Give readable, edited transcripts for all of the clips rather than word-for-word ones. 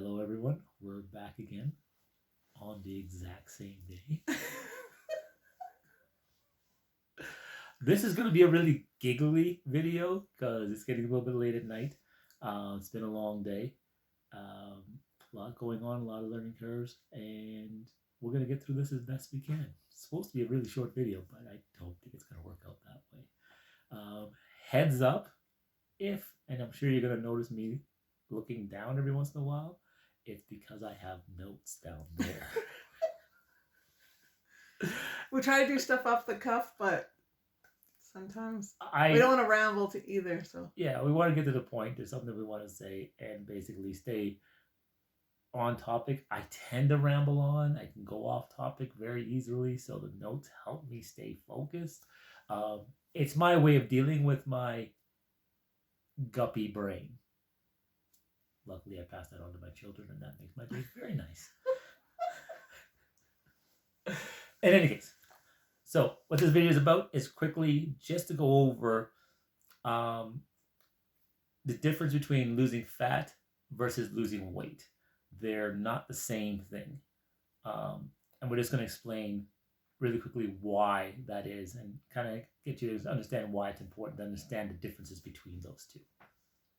Hello, everyone. We're back again on the exact same day. This is going to be a really giggly video because it's getting a little bit late at night. It's been a long day. A lot going on, a lot of learning curves, and we're going to get through this as best we can. It's supposed to be a really short video, but I don't think it's going to work out that way. Heads up, and I'm sure you're going to notice me looking down every once in a while, it's because I have notes down there. We try to do stuff off the cuff, but sometimes we don't want to ramble to either. So yeah, we want to get to the point. There's something we want to say and basically stay on topic. I tend to ramble on. I can go off topic very easily, so the notes help me stay focused. It's my way of dealing with my guppy brain. Luckily, I passed that on to my children, and that makes my day very nice. In any case, so what this video is about is quickly just to go over the difference between losing fat versus losing weight. They're not the same thing. And we're just going to explain really quickly why that is and kind of get you to understand why it's important to understand the differences between those two.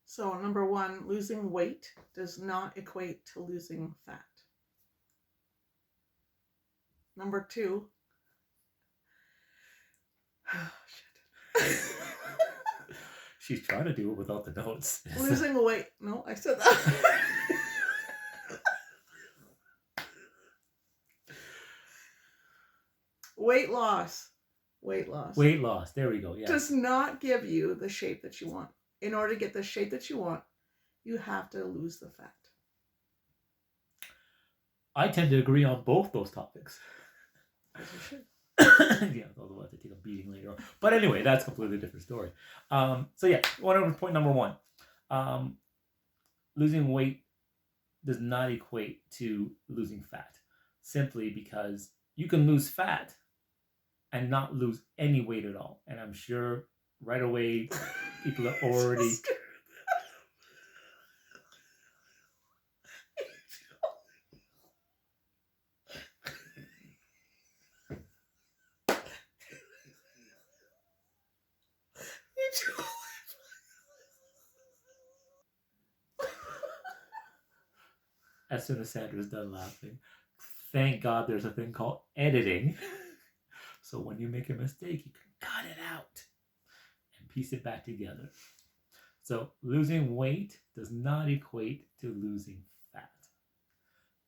So, number one, losing weight does not equate to losing fat. Number two, shit. She's trying to do it without the notes. Losing weight. No, I said that. Weight loss. There we go. Yeah. Does not give you the shape that you want. In order to get the shape that you want, you have to lose the fat. I tend to agree on both those topics. As you should. Yeah, although I have to take a beating later on. But anyway, that's a completely different story. So yeah, point number one. Losing weight does not equate to losing fat. Simply because you can lose fat and not lose any weight at all. And I'm sure right away people are already... As soon as Sandra's done laughing, thank God there's a thing called editing. So when you make a mistake, you can cut it out and piece it back together. So losing weight does not equate to losing fat.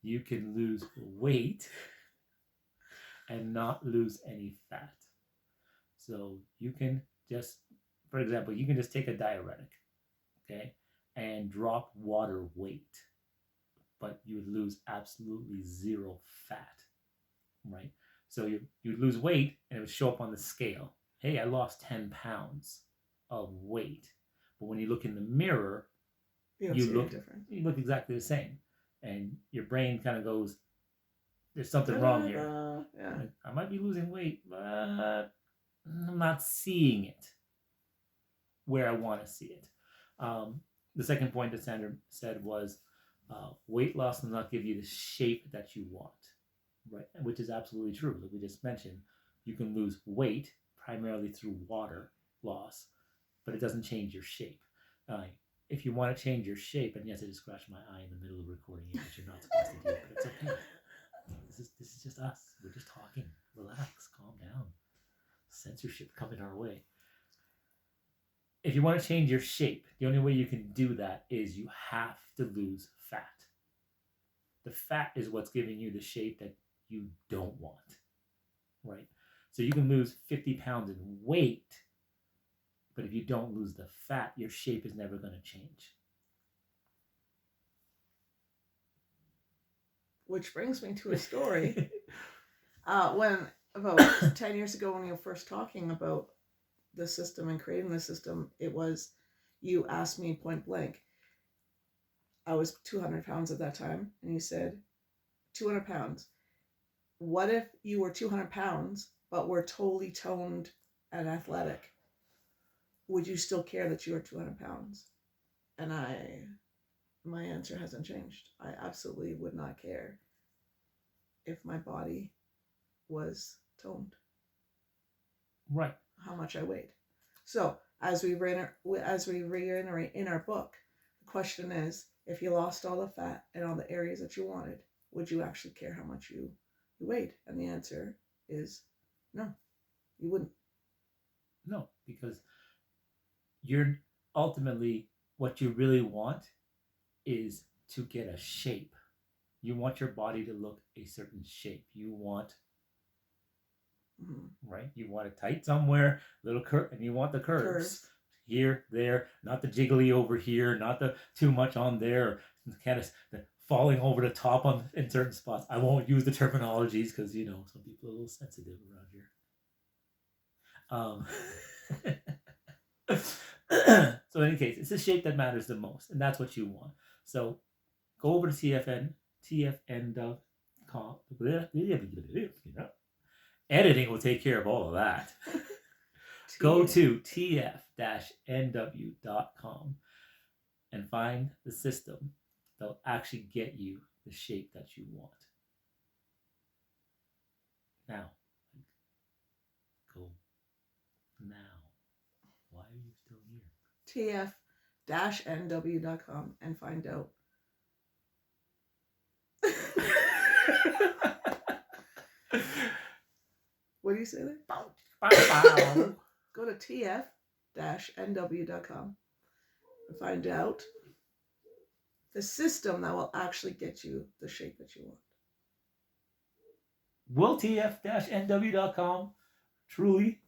You can lose weight and not lose any fat. So you can just, for example, you can just take a diuretic, okay, and drop water weight, but you would lose absolutely zero fat, right? So you'd lose weight and it would show up on the scale. Hey, I lost 10 pounds of weight. But when you look in the mirror, you look exactly the same. And your brain kind of goes, there's something wrong here. Yeah. I might be losing weight, but I'm not seeing it where I want to see it. The second point that Sandra said was weight loss does not give you the shape that you want, right? Which is absolutely true. Like we just mentioned, you can lose weight primarily through water loss, but it doesn't change your shape. If you want to change your shape, and yes, I just scratched my eye in the middle of recording it, which you're not supposed to do, but it's okay. This is just us. We're just talking. Relax, calm down. Censorship coming our way. If you want to change your shape, the only way you can do that is you have to lose fat. The fat is what's giving you the shape that you don't want, right? So you can lose 50 pounds in weight, but if you don't lose the fat, your shape is never going to change. Which brings me to a story. When about 10 years ago, when you were first talking about the system and creating the system, it was, you asked me point blank, I was 200 pounds at that time, and you said, 200 pounds. What if you were 200 pounds, but were totally toned and athletic? Would you still care that you were 200 pounds? And I my answer hasn't changed. I absolutely would not care if my body was toned, Right. how much I weighed. So as we reiterate in our book, the question is: if you lost all the fat and all the areas that you wanted, would you actually care how much you weighed? And the answer is no, you wouldn't. No, because you're ultimately what you really want is to get a shape. You want your body to look a certain shape. You want, right? You want it tight somewhere, little curve, and you want the curves. Here, there, not the jiggly over here, not the too much on there, kind of falling over the top on in certain spots. I won't use the terminologies because some people are a little sensitive around here. So in any case, it's the shape that matters the most, and that's what you want. So go over to tfn.com. Editing will take care of all of that. Go to tf-nw.com and find the system that'll actually get you the shape that you want. Now, go now. Why are you still here? tf-nw.com and find out. What do you say there? Go to tf-nw.com and find out the system that will actually get you the shape that you want. Will tf-nw.com truly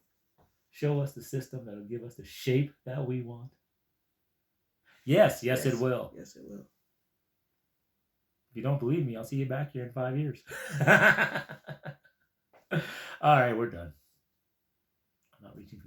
show us the system that will give us the shape that we want? Yes, it will. Yes, it will. If you don't believe me, I'll see you back here in 5 years. All right, we're done. I'm not reaching for